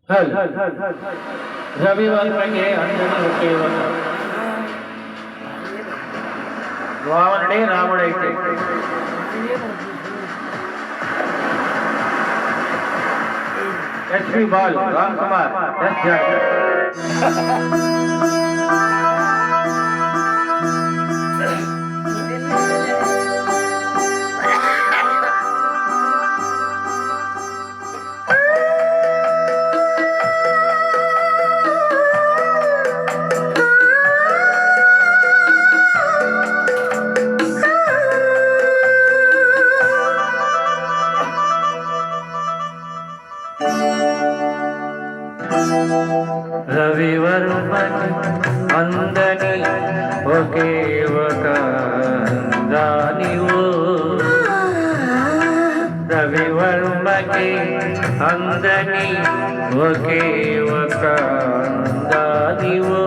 హల్ రవివర్మకే అందరూ ఒకే ఒక రావణుడే రాముడైతే ఎస్పి బాల్ రామ్ కుమార్ ఎస్ జానకి రవివర్మకి అందని ఒకే ఒక రానివో రవివర్మకి అందని ఒకే ఒక దానివో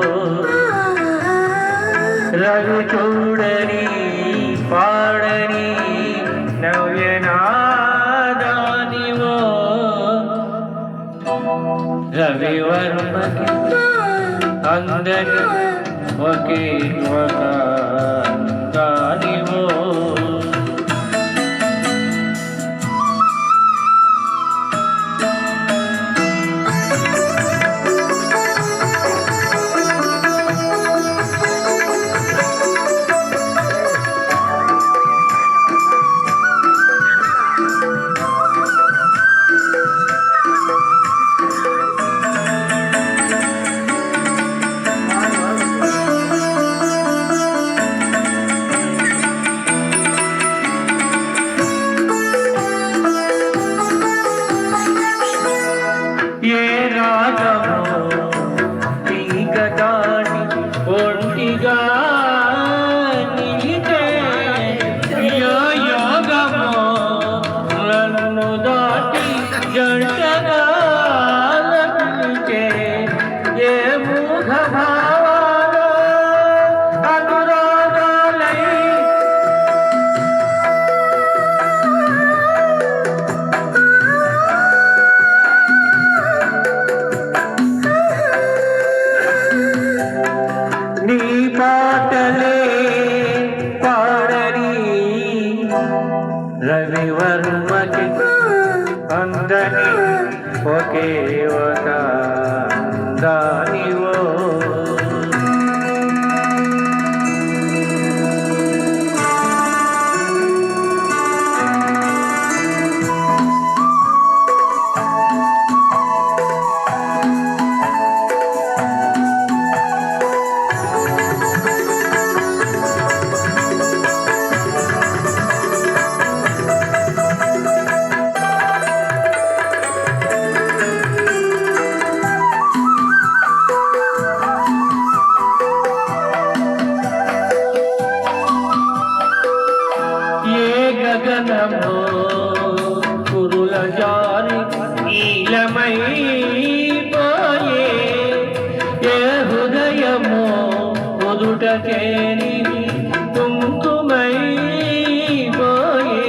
రవి చూడని పాడని నవ్యనాదానివో రవివర్మకి అందరి ఒకే ఒక దానివో ఏ రాగమో తీగ దాటి ఒంటిగా నీకే యోగమో నన్ను దాటి జంటగా లభించే ఏ మూఢ భావాలో అనురాగాలై నీ పాటలే పాడని రవివర్మకి అందని ఒకే ఒక దానివో గగనమో కురుల జారి నీలమై పోయే ఏ హృదయమో కుదుట చేరి కుంకుమై పోయే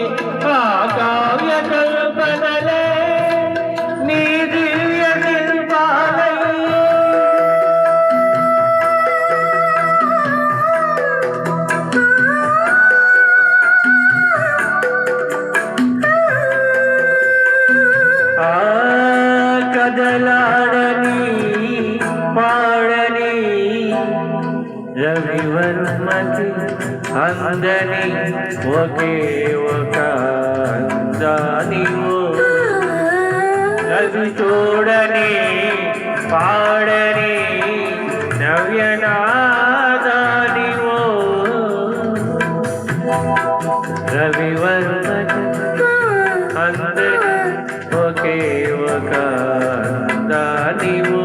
ఆ కావ్య కల్పనలే నీ దివ్య శిల్పాలై కదలాడని పాడని రవివర్మకి అందని ఒకే ఒక దానివో రవి చూడని పాడని నవ్యనాదానివో రవివర్మకి అందరి ఒకే ఒక దానివో.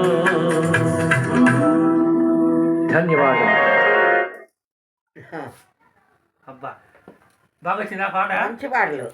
ధన్యవాదాలు. అబ్బా బాగా వచ్చిందా పాట? మంచి పాటలు.